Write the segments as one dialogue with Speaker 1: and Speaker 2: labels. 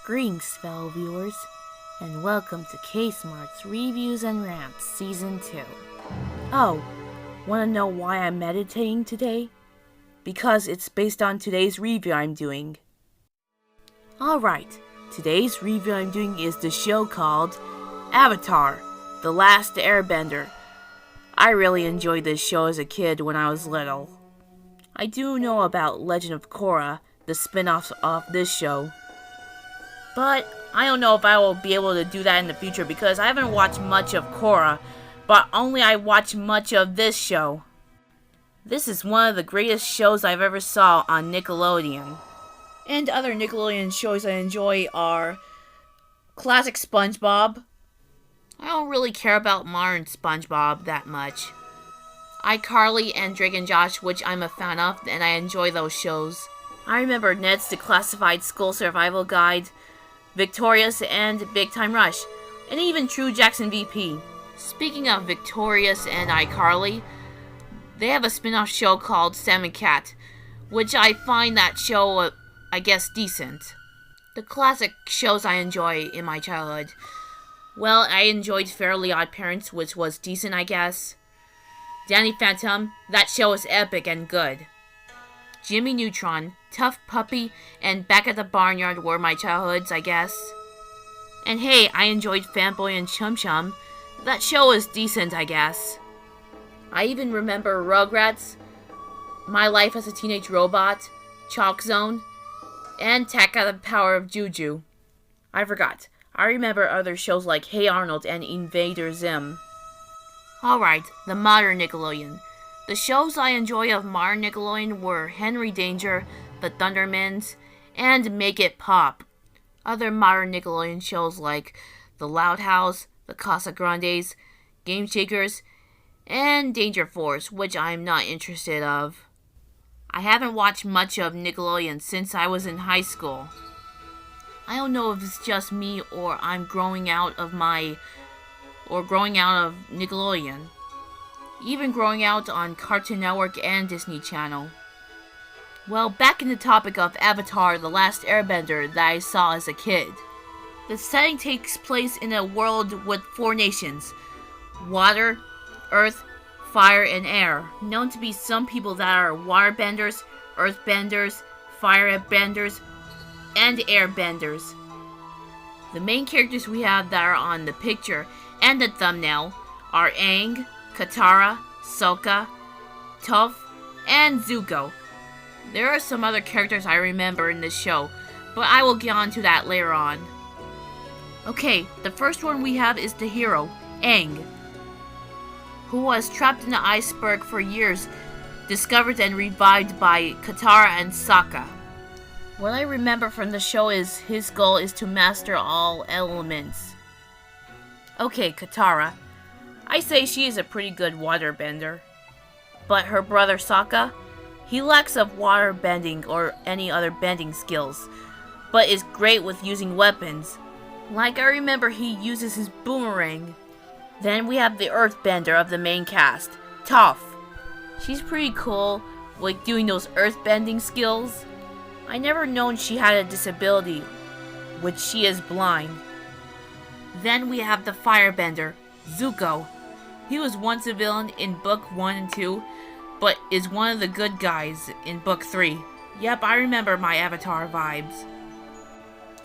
Speaker 1: Greetings, fellow viewers, and welcome to K-Smart's Reviews and Rants Season 2. Oh, wanna know why I'm meditating today? Because it's based on today's review I'm doing. Alright, today's review I'm doing is the show called Avatar: The Last Airbender. I really enjoyed this show as a kid when I was little. I do know about Legend of Korra, the spin-off of this show. But I don't know if I will be able to do that in the future because I haven't watched much of Korra, but only I watched much of this show. This is one of the greatest shows I've ever saw on Nickelodeon. And other Nickelodeon shows I enjoy are classic SpongeBob. I don't really care about modern SpongeBob that much. iCarly and Drake and Josh, which I'm a fan of, and I enjoy those shows. I remember Ned's Declassified School Survival Guide, Victorious, and Big Time Rush, and even True Jackson VP. Speaking of Victorious and iCarly, they have a spin-off show called Sam and Cat, which I find that show, I guess, decent. The classic shows I enjoy in my childhood. Well, I enjoyed Fairly Odd Parents, which was decent, I guess. Danny Phantom, that show is epic and good. Jimmy Neutron, Tough Puppy, and Back at the Barnyard were my childhoods, I guess. And hey, I enjoyed Fanboy and Chum Chum. That show is decent, I guess. I even remember Rugrats, My Life as a Teenage Robot, Chalk Zone, and Taka the Power of Juju. I forgot. I remember other shows like Hey Arnold and Invader Zim. Alright, the modern Nickelodeon. The shows I enjoy of modern Nickelodeon were Henry Danger, The Thundermans, and Make It Pop. Other modern Nickelodeon shows like The Loud House, The Casa Grandes, Game Shakers, and Danger Force, which I'm not interested of. I haven't watched much of Nickelodeon since I was in high school. I don't know if it's just me or I'm growing out of Nickelodeon. Even growing out on Cartoon Network and Disney Channel. Well, back in the topic of Avatar: The Last Airbender that I saw as a kid. The setting takes place in a world with 4 nations: water, earth, fire, and air, known to be some people that are waterbenders, earthbenders, firebenders, and airbenders. The main characters we have that are on the picture and the thumbnail are Aang, Katara, Sokka, Toph, and Zuko. There are some other characters I remember in this show, but I will get on to that later on. Okay, the first one we have is the hero, Aang, who was trapped in the iceberg for years, discovered and revived by Katara and Sokka. What I remember from the show is his goal is to master all elements. Okay, Katara. I say she is a pretty good waterbender. But her brother Sokka, he lacks of water bending or any other bending skills, but is great with using weapons. Like I remember he uses his boomerang. Then we have the earthbender of the main cast, Toph. She's pretty cool with doing those earthbending skills. I never known she had a disability, which she is blind. Then we have the firebender, Zuko. He was once a villain in Book 1 and 2, but is one of the good guys in Book 3. Yep, I remember my Avatar vibes.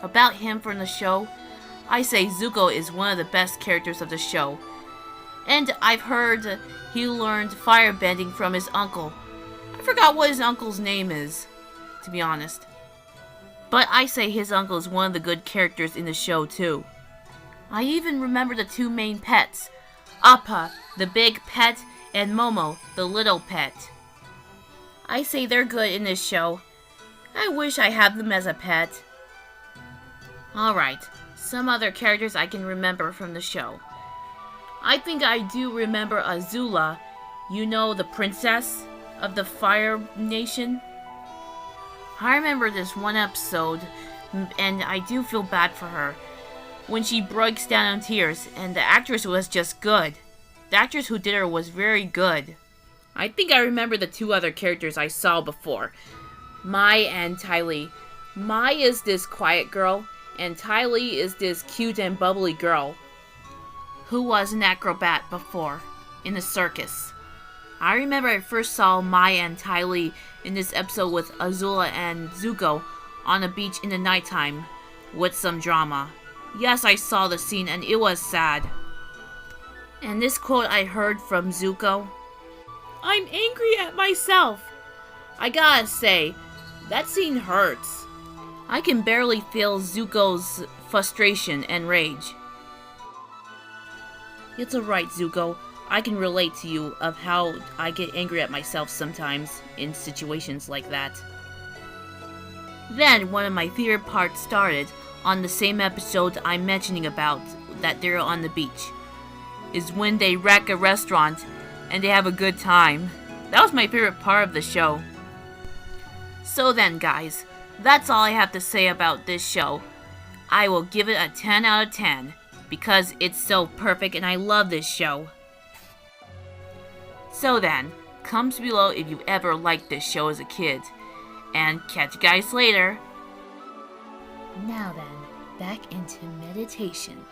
Speaker 1: About him from the show, I say Zuko is one of the best characters of the show. And I've heard he learned firebending from his uncle. I forgot what his uncle's name is, to be honest. But I say his uncle is one of the good characters in the show too. I even remember the 2 main pets, Appa, the big pet, and Momo, the little pet. I say they're good in this show. I wish I had them as a pet. Alright, some other characters I can remember from the show. I think I do remember Azula, you know, the princess of the Fire Nation. I remember this one episode, and I do feel bad for her, when she breaks down in tears, and the actress was just good. The actress who did her was very good. I think I remember the 2 other characters I saw before, Mai and Ty Lee. Mai is this quiet girl, And Tylee is this cute and bubbly girl who was an acrobat before in the circus. I remember I first saw Maya and Tylee in this episode with Azula and Zuko on a beach in the nighttime with some drama. Yes, I saw the scene and it was sad. And this quote I heard from Zuko: "I'm angry at myself." I gotta say, that scene hurts. I can barely feel Zuko's frustration and rage. It's alright, Zuko. I can relate to you of how I get angry at myself sometimes in situations like that. Then one of my favorite parts started on the same episode I'm mentioning about that they're on the beach. Is when they wreck a restaurant and they have a good time. That was my favorite part of the show. So then guys, that's all I have to say about this show. I will give it a 10 out of 10 because it's so perfect and I love this show. So then, comment below if you ever liked this show as a kid. And catch you guys later. Now then, back into meditation.